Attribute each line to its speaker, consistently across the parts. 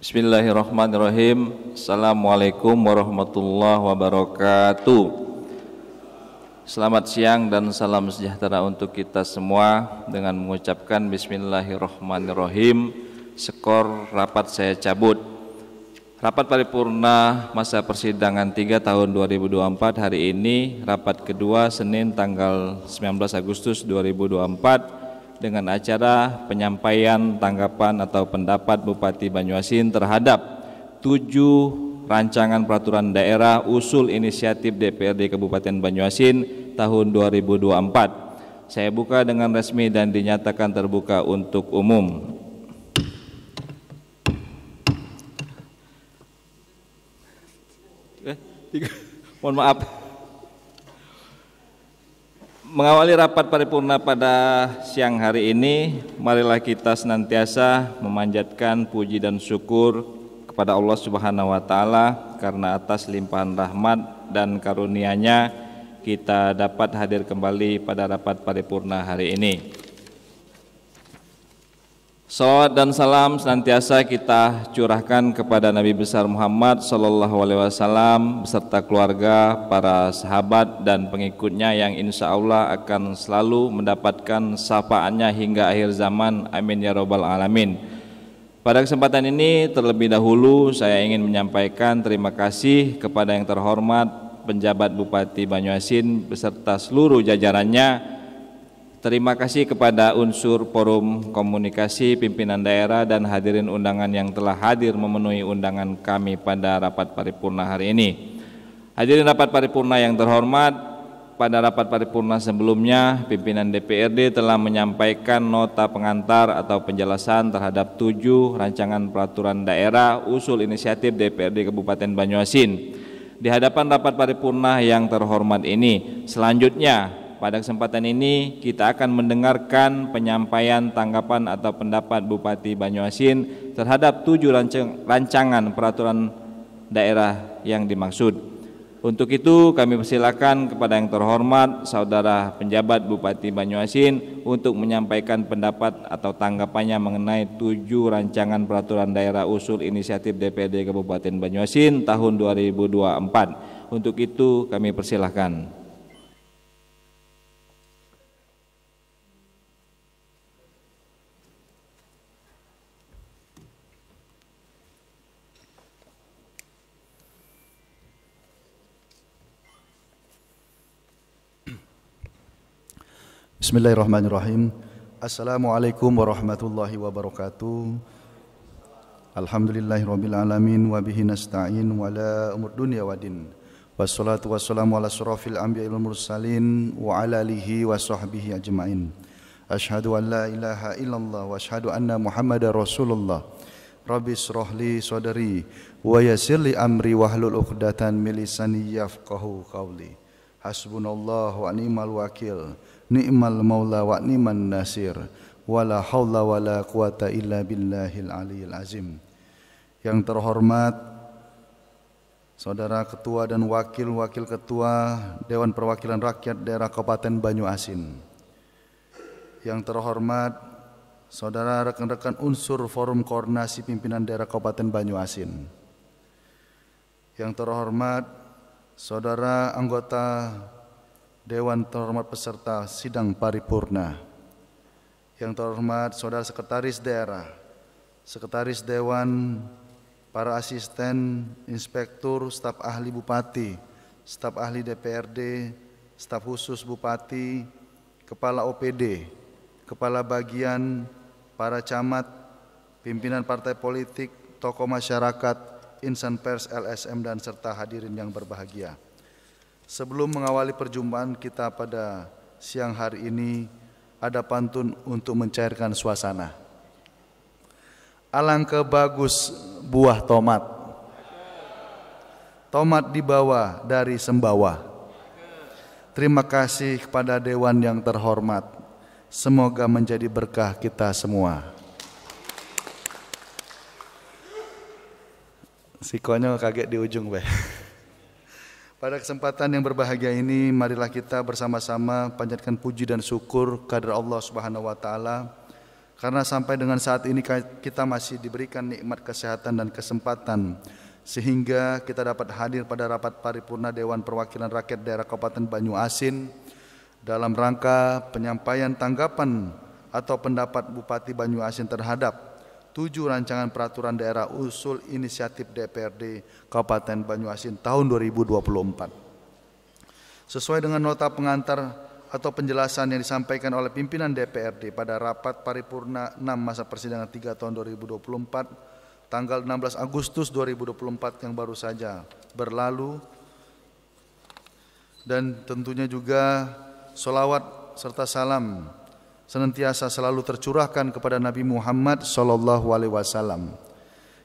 Speaker 1: Bismillahirrahmanirrahim. Assalamualaikum warahmatullahi wabarakatuh. Selamat siang dan salam sejahtera untuk kita semua. Dengan mengucapkan Bismillahirrahmanirrahim, skor rapat saya cabut. Rapat paripurna masa persidangan 3 tahun 2024 hari ini, rapat kedua Senin tanggal 19 Agustus 2024 dengan acara penyampaian tanggapan atau pendapat Bupati Banyuasin terhadap 7 rancangan peraturan daerah usul inisiatif DPRD Kabupaten Banyuasin tahun 2024. Saya buka dengan resmi dan dinyatakan terbuka untuk umum. Mohon maaf. Mengawali rapat paripurna pada siang hari ini, marilah kita senantiasa memanjatkan puji dan syukur kepada Allah Subhanahu wa taala karena atas limpahan rahmat dan karunia-Nya kita dapat hadir kembali pada rapat paripurna hari ini. Salawat dan salam senantiasa kita curahkan kepada Nabi besar Muhammad SAW beserta keluarga, para sahabat dan pengikutnya yang insya Allah akan selalu mendapatkan syafaatnya hingga akhir zaman. Amin ya rabbal alamin. Pada kesempatan ini terlebih dahulu saya ingin menyampaikan terima kasih kepada yang terhormat penjabat Bupati Banyuasin beserta seluruh jajarannya. Terima kasih kepada unsur forum komunikasi pimpinan daerah dan hadirin undangan yang telah hadir memenuhi undangan kami pada rapat paripurna hari ini. Hadirin rapat paripurna yang terhormat, pada rapat paripurna sebelumnya pimpinan DPRD telah menyampaikan nota pengantar atau penjelasan terhadap 7 rancangan peraturan daerah usul inisiatif DPRD Kabupaten Banyuasin. Di hadapan rapat paripurna yang terhormat ini, selanjutnya pada kesempatan ini kita akan mendengarkan penyampaian tanggapan atau pendapat Bupati Banyuasin terhadap 7 rancangan peraturan daerah yang dimaksud. Untuk itu kami persilakan kepada yang terhormat Saudara Penjabat Bupati Banyuasin untuk menyampaikan pendapat atau tanggapannya mengenai 7 rancangan peraturan daerah usul inisiatif DPRD Kabupaten Banyuasin tahun 2024. Untuk itu kami persilahkan.
Speaker 2: Bismillahirrahmanirrahim. Assalamualaikum warahmatullahi wabarakatuh. Alhamdulillahirabbil alamin wa bihi nasta'in wa la umur dunya waddin. Wassalatu wassalamu ala asyrafil anbiya'i wal mursalin wa ala alihi wa sahbihi ajmain. Asyhadu an la ilaha illallah wa asyhadu anna Muhammadar Rasulullah. Rabbi shrah li sadri wa yassir li amri wahlul 'uqdatam min lisani yafqahu qawli. Hasbunallahu wa ni'mal wakil. Ni'mal maula wa ni'man nasir. Wala haula wala quwata illa billahil aliyil azim. Yang terhormat Saudara Ketua dan Wakil-Wakil Ketua Dewan Perwakilan Rakyat Daerah Kabupaten Banyuasin. Yang terhormat Saudara rekan-rekan unsur Forum Koordinasi Pimpinan Daerah Kabupaten Banyuasin. Yang terhormat Saudara anggota Dewan terhormat peserta sidang paripurna. Yang terhormat Saudara Sekretaris Daerah, Sekretaris Dewan, para asisten, inspektur, staf ahli Bupati, staf ahli DPRD, staf khusus Bupati, Kepala OPD, Kepala Bagian, para camat, pimpinan partai politik, tokoh masyarakat, insan pers, LSM dan serta hadirin yang berbahagia. Sebelum mengawali perjumpaan kita pada siang hari ini, ada pantun untuk mencairkan suasana. Alangkah bagus buah tomat, tomat dibawa dari Sembawa. Terima kasih kepada Dewan yang terhormat. Semoga menjadi berkah kita semua. Si konyol kaget di ujung, Beh. Pada kesempatan yang berbahagia ini, marilah kita bersama-sama panjatkan puji dan syukur kehadirat Allah Subhanahu wa taala Karena sampai dengan saat ini kita masih diberikan nikmat kesehatan dan kesempatan sehingga kita dapat hadir pada rapat paripurna Dewan Perwakilan Rakyat Daerah Kabupaten Banyuasin dalam rangka penyampaian tanggapan atau pendapat Bupati Banyuasin terhadap 7 rancangan peraturan daerah usul inisiatif DPRD Kabupaten Banyuasin tahun 2024. Sesuai dengan nota pengantar atau penjelasan yang disampaikan oleh pimpinan DPRD pada rapat paripurna 6 masa persidangan 3 tahun 2024 tanggal 16 Agustus 2024 yang baru saja berlalu, dan tentunya juga sholawat serta salam senantiasa selalu tercurahkan kepada Nabi Muhammad SAW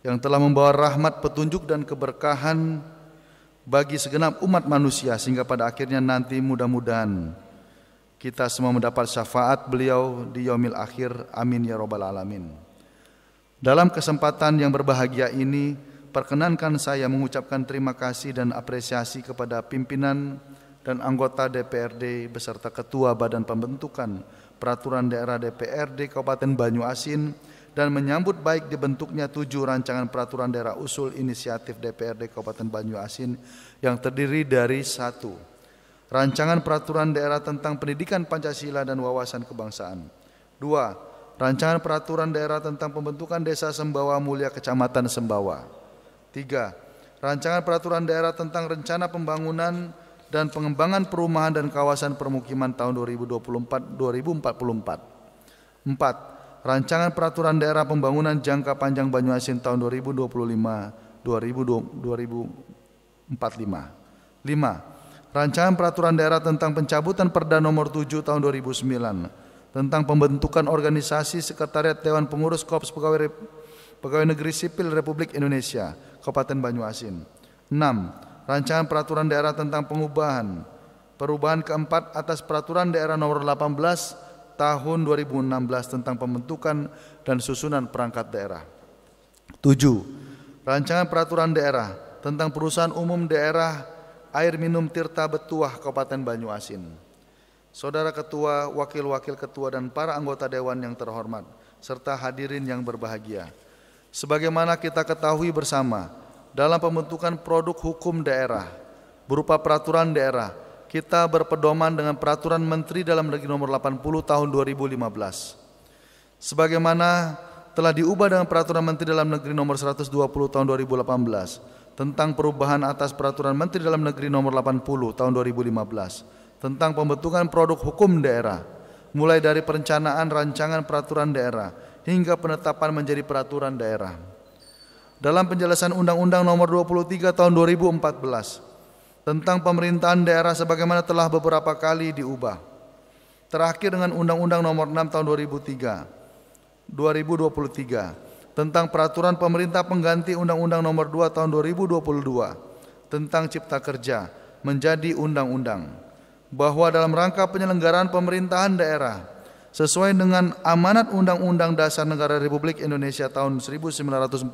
Speaker 2: yang telah membawa rahmat, petunjuk dan keberkahan bagi segenap umat manusia sehingga pada akhirnya nanti mudah-mudahan kita semua mendapat syafaat beliau di yaumil akhir. Amin ya rabbal alamin. Dalam kesempatan yang berbahagia ini, perkenankan saya mengucapkan terima kasih dan apresiasi kepada pimpinan dan anggota DPRD beserta Ketua Badan Pembentukan Peraturan Daerah DPRD Kabupaten Banyuasin dan menyambut baik dibentuknya 7 rancangan peraturan daerah usul inisiatif DPRD Kabupaten Banyuasin yang terdiri dari 1. Rancangan peraturan daerah tentang pendidikan Pancasila dan wawasan kebangsaan. 2. Rancangan peraturan daerah tentang pembentukan Desa Sembawa Mulia Kecamatan Sembawa. 3. Rancangan peraturan daerah tentang rencana pembangunan dan pengembangan perumahan dan kawasan permukiman tahun 2024-2044. 4. Rancangan peraturan daerah pembangunan jangka panjang Banyuasin tahun 2025-2045. 5. Rancangan peraturan daerah tentang pencabutan Perda nomor 7 tahun 2009 tentang pembentukan organisasi Sekretariat Dewan Pengurus Korps Pegawai Negeri Sipil Republik Indonesia Kabupaten Banyuasin. 6. Rancangan peraturan daerah tentang perubahan keempat atas peraturan daerah nomor 18 tahun 2016 tentang pembentukan dan susunan perangkat daerah. 7. Rancangan peraturan daerah tentang perusahaan umum daerah Air Minum Tirta Betuah Kabupaten Banyuasin. Saudara Ketua, Wakil-Wakil Ketua dan para anggota Dewan yang terhormat, serta hadirin yang berbahagia. Sebagaimana kita ketahui bersama, dalam pembentukan produk hukum daerah berupa peraturan daerah, kita berpedoman dengan Peraturan Menteri Dalam Negeri Nomor 80 Tahun 2015. Sebagaimana telah diubah dengan Peraturan Menteri Dalam Negeri Nomor 120 Tahun 2018 tentang perubahan atas Peraturan Menteri Dalam Negeri Nomor 80 Tahun 2015 tentang pembentukan produk hukum daerah, mulai dari perencanaan rancangan peraturan daerah hingga penetapan menjadi peraturan daerah. Dalam penjelasan Undang-Undang Nomor 23 Tahun 2014 tentang pemerintahan daerah sebagaimana telah beberapa kali diubah. Terakhir dengan Undang-Undang Nomor 6 Tahun 2023 tentang peraturan pemerintah pengganti Undang-Undang Nomor 2 Tahun 2022 tentang Cipta Kerja menjadi undang-undang, bahwa dalam rangka penyelenggaraan pemerintahan daerah sesuai dengan amanat Undang-Undang Dasar Negara Republik Indonesia tahun 1945,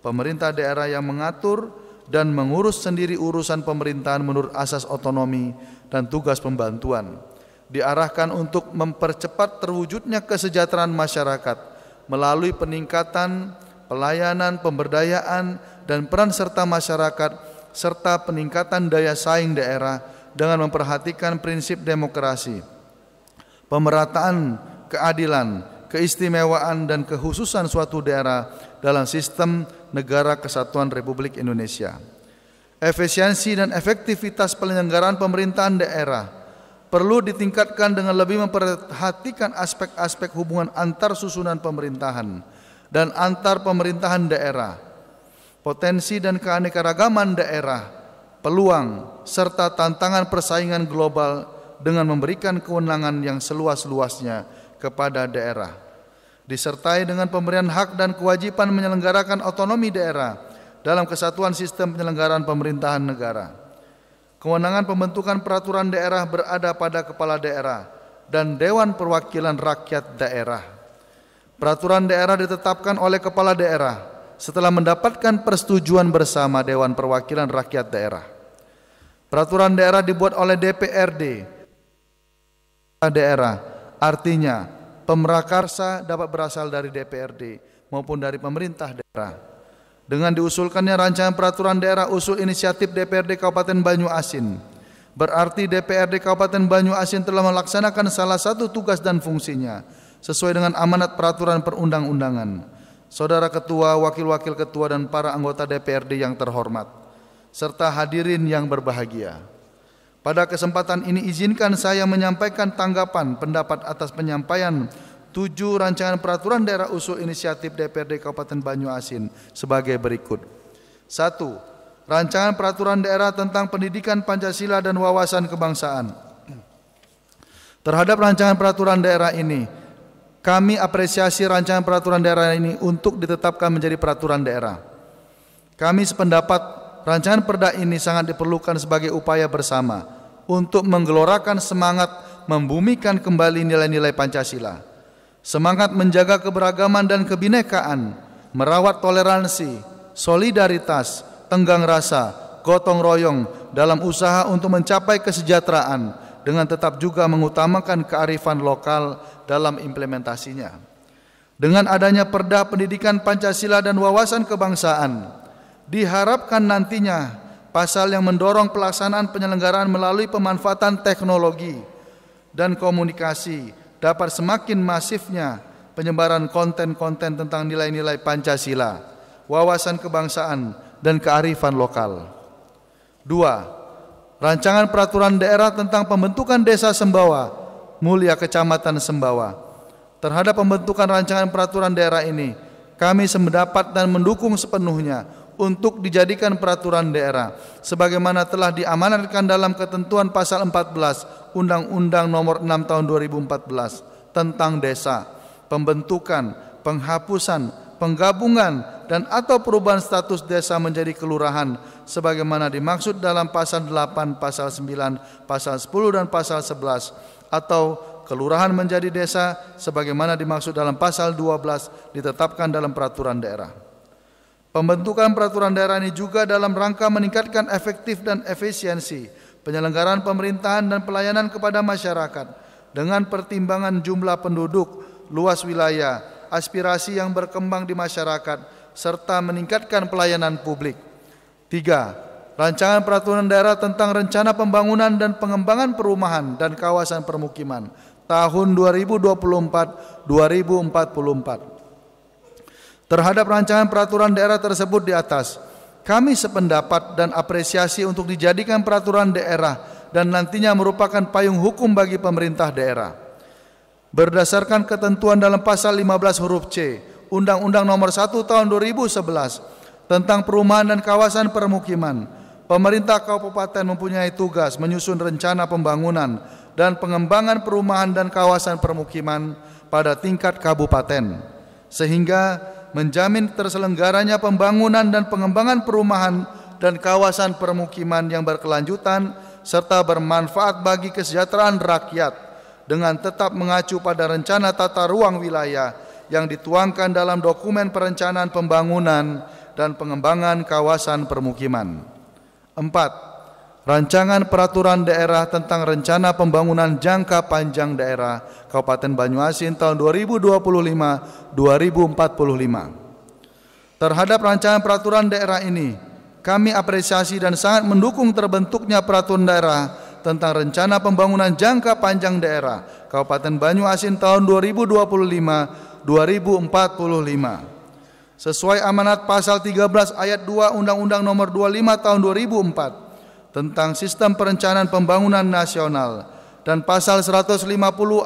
Speaker 2: pemerintah daerah yang mengatur dan mengurus sendiri urusan pemerintahan menurut asas otonomi dan tugas pembantuan diarahkan untuk mempercepat terwujudnya kesejahteraan masyarakat melalui peningkatan pelayanan, pemberdayaan, dan peran serta masyarakat, serta peningkatan daya saing daerah dengan memperhatikan prinsip demokrasi, pemerataan, keadilan, keistimewaan, dan kekhususan suatu daerah dalam sistem negara kesatuan Republik Indonesia. Efisiensi dan efektivitas penyelenggaraan pemerintahan daerah perlu ditingkatkan dengan lebih memperhatikan aspek-aspek hubungan antar susunan pemerintahan dan antar pemerintahan daerah, potensi dan keanekaragaman daerah, peluang, serta tantangan persaingan global dengan memberikan kewenangan yang seluas-luasnya kepada daerah, disertai dengan pemberian hak dan kewajiban menyelenggarakan otonomi daerah dalam kesatuan sistem penyelenggaraan pemerintahan negara. Kewenangan pembentukan peraturan daerah berada pada kepala daerah dan Dewan Perwakilan Rakyat Daerah. Peraturan daerah ditetapkan oleh kepala daerah setelah mendapatkan persetujuan bersama Dewan Perwakilan Rakyat Daerah. Peraturan daerah dibuat oleh DPRD daerah, artinya pemrakarsa dapat berasal dari DPRD maupun dari pemerintah daerah. Dengan diusulkannya rancangan peraturan daerah usul inisiatif DPRD Kabupaten Banyuasin, berarti DPRD Kabupaten Banyuasin telah melaksanakan salah satu tugas dan fungsinya sesuai dengan amanat peraturan perundang-undangan. Saudara Ketua, Wakil-Wakil Ketua dan para anggota DPRD yang terhormat, serta hadirin yang berbahagia. Pada kesempatan ini izinkan saya menyampaikan tanggapan pendapat atas penyampaian 7 rancangan peraturan daerah usul inisiatif DPRD Kabupaten Banyuasin sebagai berikut. 1. Rancangan peraturan daerah tentang pendidikan Pancasila dan wawasan kebangsaan. Terhadap rancangan peraturan daerah ini, kami apresiasi rancangan peraturan daerah ini untuk ditetapkan menjadi peraturan daerah. Kami sependapat rancangan perda ini sangat diperlukan sebagai upaya bersama untuk menggelorakan semangat membumikan kembali nilai-nilai Pancasila. Semangat menjaga keberagaman dan kebinekaan, merawat toleransi, solidaritas, tenggang rasa, gotong royong dalam usaha untuk mencapai kesejahteraan dengan tetap juga mengutamakan kearifan lokal dalam implementasinya. Dengan adanya Perda Pendidikan Pancasila dan Wawasan Kebangsaan, diharapkan nantinya pasal yang mendorong pelaksanaan penyelenggaraan melalui pemanfaatan teknologi dan komunikasi dapat semakin masifnya penyebaran konten-konten tentang nilai-nilai Pancasila, wawasan kebangsaan, dan kearifan lokal. 2. Rancangan peraturan daerah tentang pembentukan Desa Sembawa Mulia Kecamatan Sembawa. Terhadap pembentukan rancangan peraturan daerah ini, kami sependapat dan mendukung sepenuhnya untuk dijadikan peraturan daerah sebagaimana telah diamanatkan dalam ketentuan pasal 14 Undang-Undang Nomor 6 Tahun 2014 tentang desa, pembentukan, penghapusan, penggabungan dan atau perubahan status desa menjadi kelurahan sebagaimana dimaksud dalam pasal 8, pasal 9, pasal 10 dan pasal 11, atau kelurahan menjadi desa sebagaimana dimaksud dalam pasal 12 ditetapkan dalam peraturan daerah. Pembentukan peraturan daerah ini juga dalam rangka meningkatkan efektif dan efisiensi penyelenggaraan pemerintahan dan pelayanan kepada masyarakat dengan pertimbangan jumlah penduduk, luas wilayah, aspirasi yang berkembang di masyarakat, serta meningkatkan pelayanan publik. 3. Rancangan peraturan daerah tentang rencana pembangunan dan pengembangan perumahan dan kawasan permukiman tahun 2024-2044. Terhadap rancangan peraturan daerah tersebut di atas, kami sependapat dan apresiasi untuk dijadikan peraturan daerah dan nantinya merupakan payung hukum bagi pemerintah daerah. Berdasarkan ketentuan dalam pasal 15 huruf C Undang-Undang Nomor 1 Tahun 2011 tentang perumahan dan kawasan permukiman, pemerintah kabupaten mempunyai tugas menyusun rencana pembangunan dan pengembangan perumahan dan kawasan permukiman pada tingkat kabupaten, sehingga menjamin terselenggaranya pembangunan dan pengembangan perumahan dan kawasan permukiman yang berkelanjutan serta bermanfaat bagi kesejahteraan rakyat dengan tetap mengacu pada rencana tata ruang wilayah yang dituangkan dalam dokumen perencanaan pembangunan dan pengembangan kawasan permukiman. 4. Rancangan peraturan daerah tentang rencana pembangunan jangka panjang daerah Kabupaten Banyuasin tahun 2025-2045. Terhadap rancangan peraturan daerah ini, kami apresiasi dan sangat mendukung terbentuknya peraturan daerah tentang rencana pembangunan jangka panjang daerah Kabupaten Banyuasin tahun 2025-2045. Sesuai amanat pasal 13 ayat 2 Undang-Undang Nomor 25 Tahun 2004 tentang Sistem Perencanaan Pembangunan Nasional dan pasal 150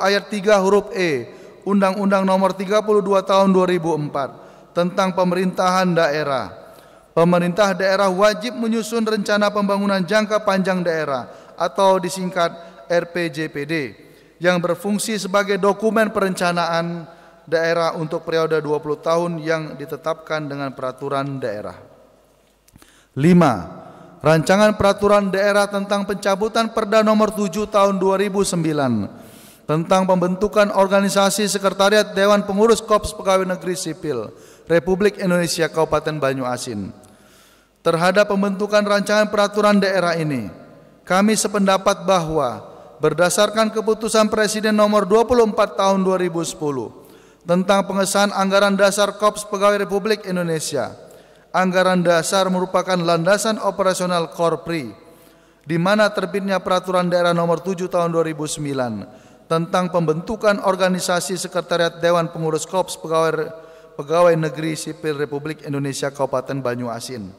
Speaker 2: ayat 3 huruf E Undang-Undang Nomor 32 Tahun 2004 tentang pemerintahan daerah. Pemerintah daerah wajib menyusun rencana pembangunan jangka panjang daerah atau disingkat RPJPD yang berfungsi sebagai dokumen perencanaan daerah untuk periode 20 tahun yang ditetapkan dengan peraturan daerah. 5. Rancangan peraturan daerah tentang pencabutan Perda Nomor 7 Tahun 2009 tentang pembentukan organisasi Sekretariat Dewan Pengurus Korps Pegawai Negeri Sipil Republik Indonesia Kabupaten Banyuasin. Terhadap pembentukan rancangan peraturan daerah ini, kami sependapat bahwa berdasarkan keputusan Presiden nomor 24 tahun 2010 tentang pengesahan anggaran dasar Korps Pegawai Republik Indonesia. Anggaran dasar merupakan landasan operasional Korpri, di mana terbitnya Peraturan Daerah nomor 7 tahun 2009 tentang pembentukan organisasi Sekretariat Dewan Pengurus Korps Pegawai Negeri Sipil Republik Indonesia Kabupaten Banyuasin.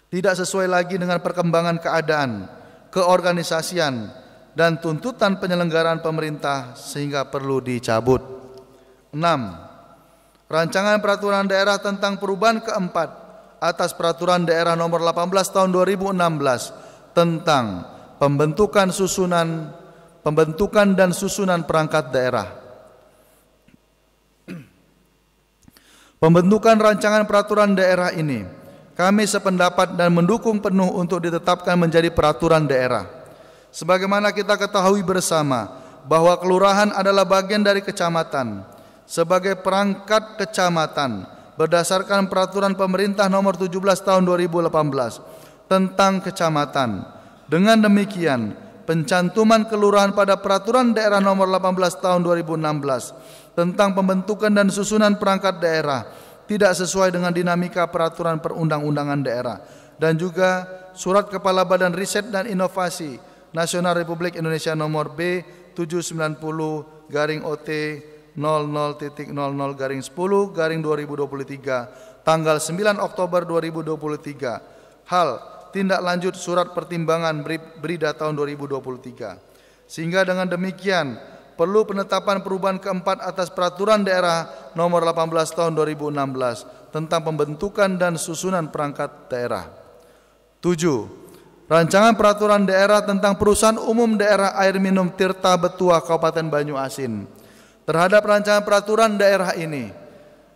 Speaker 2: Tidak sesuai lagi dengan perkembangan keadaan, keorganisasian, dan tuntutan penyelenggaraan pemerintah sehingga perlu dicabut. 6. Rancangan Peraturan Daerah tentang perubahan keempat atas Peraturan Daerah nomor 18 tahun 2016 tentang pembentukan dan susunan perangkat daerah. Pembentukan rancangan peraturan daerah ini kami sependapat dan mendukung penuh untuk ditetapkan menjadi peraturan daerah. Sebagaimana kita ketahui bersama bahwa kelurahan adalah bagian dari kecamatan. Sebagai perangkat kecamatan berdasarkan peraturan pemerintah nomor 17 tahun 2018 tentang kecamatan. Dengan demikian, pencantuman kelurahan pada peraturan daerah nomor 18 tahun 2016 tentang pembentukan dan susunan perangkat daerah tidak sesuai dengan dinamika peraturan perundang-undangan daerah dan juga Surat Kepala Badan Riset dan Inovasi Nasional Republik Indonesia nomor B790/00.00/10/2023 tanggal 9 Oktober 2023 hal tindak lanjut surat pertimbangan Berida tahun 2023. Sehingga dengan demikian perlu penetapan perubahan keempat atas Peraturan Daerah nomor 18 tahun 2016 tentang pembentukan dan susunan perangkat daerah. 7. Rancangan Peraturan Daerah tentang Perusahaan Umum Daerah Air Minum Tirta Betua Kabupaten Banyuasin. Terhadap rancangan peraturan daerah ini,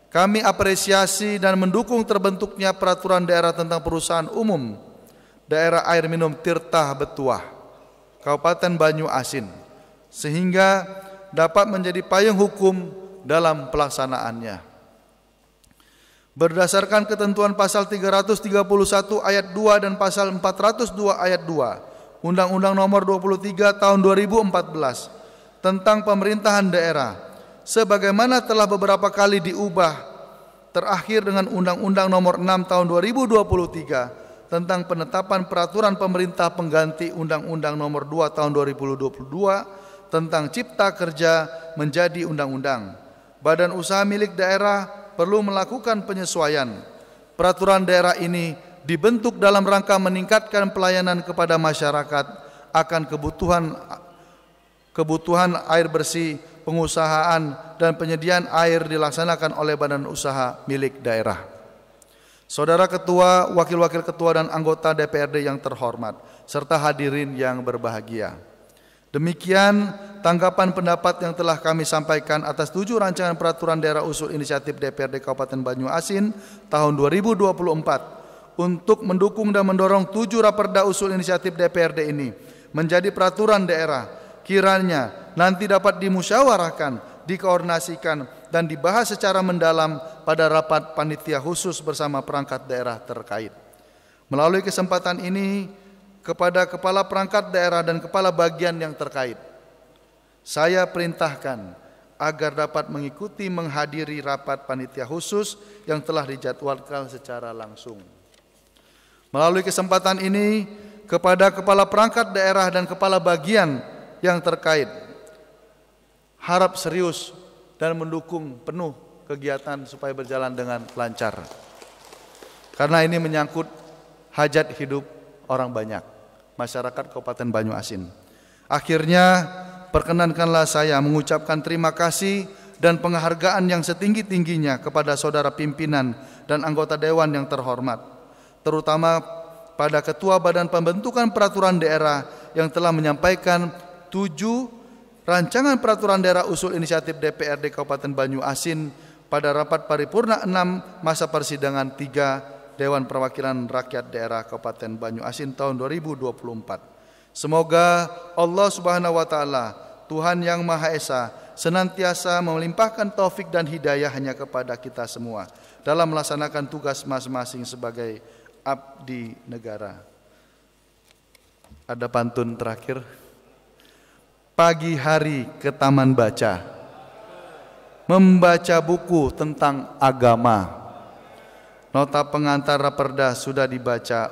Speaker 2: kami apresiasi dan mendukung terbentuknya Peraturan Daerah tentang Perusahaan Umum Daerah Air Minum Tirta Betua Kabupaten Banyuasin, sehingga dapat menjadi payung hukum dalam pelaksanaannya. Berdasarkan ketentuan pasal 331 ayat 2 dan pasal 402 ayat 2 Undang-Undang nomor 23 tahun 2014 tentang pemerintahan daerah, sebagaimana telah beberapa kali diubah, terakhir dengan Undang-Undang nomor 6 tahun 2023 tentang penetapan peraturan pemerintah pengganti Undang-Undang nomor 2 tahun 2022 tentang Cipta Kerja menjadi undang-undang. Badan usaha milik daerah perlu melakukan penyesuaian. Peraturan daerah ini dibentuk dalam rangka meningkatkan pelayanan kepada masyarakat akan kebutuhan air bersih, pengusahaan dan penyediaan air dilaksanakan oleh badan usaha milik daerah. Saudara Ketua, Wakil-Wakil Ketua dan anggota DPRD yang terhormat, serta hadirin yang berbahagia. Demikian tanggapan pendapat yang telah kami sampaikan atas 7 rancangan peraturan daerah usul inisiatif DPRD Kabupaten Banyuasin tahun 2024 untuk mendukung dan mendorong 7 raperda usul inisiatif DPRD ini menjadi peraturan daerah. Kiranya nanti dapat dimusyawarahkan, dikoordinasikan dan dibahas secara mendalam pada rapat panitia khusus bersama perangkat daerah terkait. Melalui kesempatan ini, kepada kepala perangkat daerah dan kepala bagian yang terkait, saya perintahkan agar dapat mengikuti menghadiri rapat panitia khusus yang telah dijadwalkan secara langsung. Melalui kesempatan ini, kepada kepala perangkat daerah dan kepala bagian yang terkait, harap serius dan mendukung penuh kegiatan supaya berjalan dengan lancar. Karena ini menyangkut hajat hidup orang banyak, masyarakat Kabupaten Banyuasin. Akhirnya, perkenankanlah saya mengucapkan terima kasih dan penghargaan yang setinggi-tingginya kepada saudara pimpinan dan anggota dewan yang terhormat, terutama pada Ketua Badan Pembentukan Peraturan Daerah yang telah menyampaikan 7 rancangan peraturan daerah usul inisiatif DPRD Kabupaten Banyuasin pada rapat paripurna 6 masa persidangan 3 Dewan Perwakilan Rakyat Daerah Kabupaten Banyuasin tahun 2024. Semoga Allah Subhanahu wa taala, Tuhan yang Maha Esa, senantiasa melimpahkan taufik dan hidayah hanya kepada kita semua dalam melaksanakan tugas masing-masing sebagai abdi negara. Ada pantun terakhir. Pagi hari ke taman baca, membaca buku tentang agama. Nota pengantar Raperda sudah dibaca.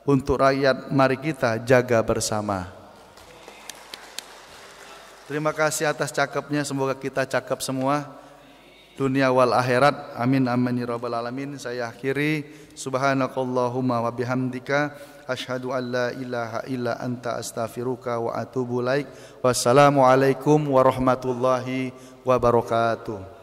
Speaker 2: Untuk rakyat mari kita jaga bersama. Terima kasih atas cakepnya, semoga kita cakep semua dunia wal akhirat. Amin amin ya rabbal alamin. Saya akhiri, subhanakallahumma wa bihamdika asyhadu an la ilaha illa anta astaghfiruka wa atubu ilaik. Wassalamualaikum warahmatullahi wabarakatuh.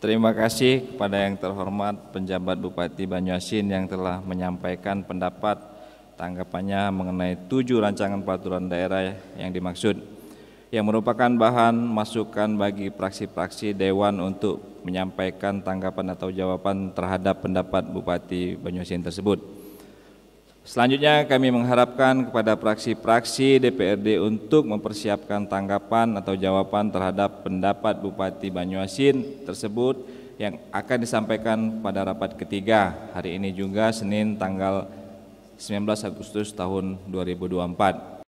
Speaker 1: Terima kasih kepada yang terhormat penjabat Bupati Banyuasin yang telah menyampaikan pendapat tanggapannya mengenai 7 rancangan peraturan daerah yang dimaksud, yang merupakan bahan masukan bagi praksi-praksi Dewan untuk menyampaikan tanggapan atau jawaban terhadap pendapat Bupati Banyuasin tersebut. Selanjutnya kami mengharapkan kepada praksi-praksi DPRD untuk mempersiapkan tanggapan atau jawaban terhadap pendapat Bupati Banyuasin tersebut yang akan disampaikan pada rapat ketiga hari ini juga Senin tanggal 19 Agustus tahun 2024.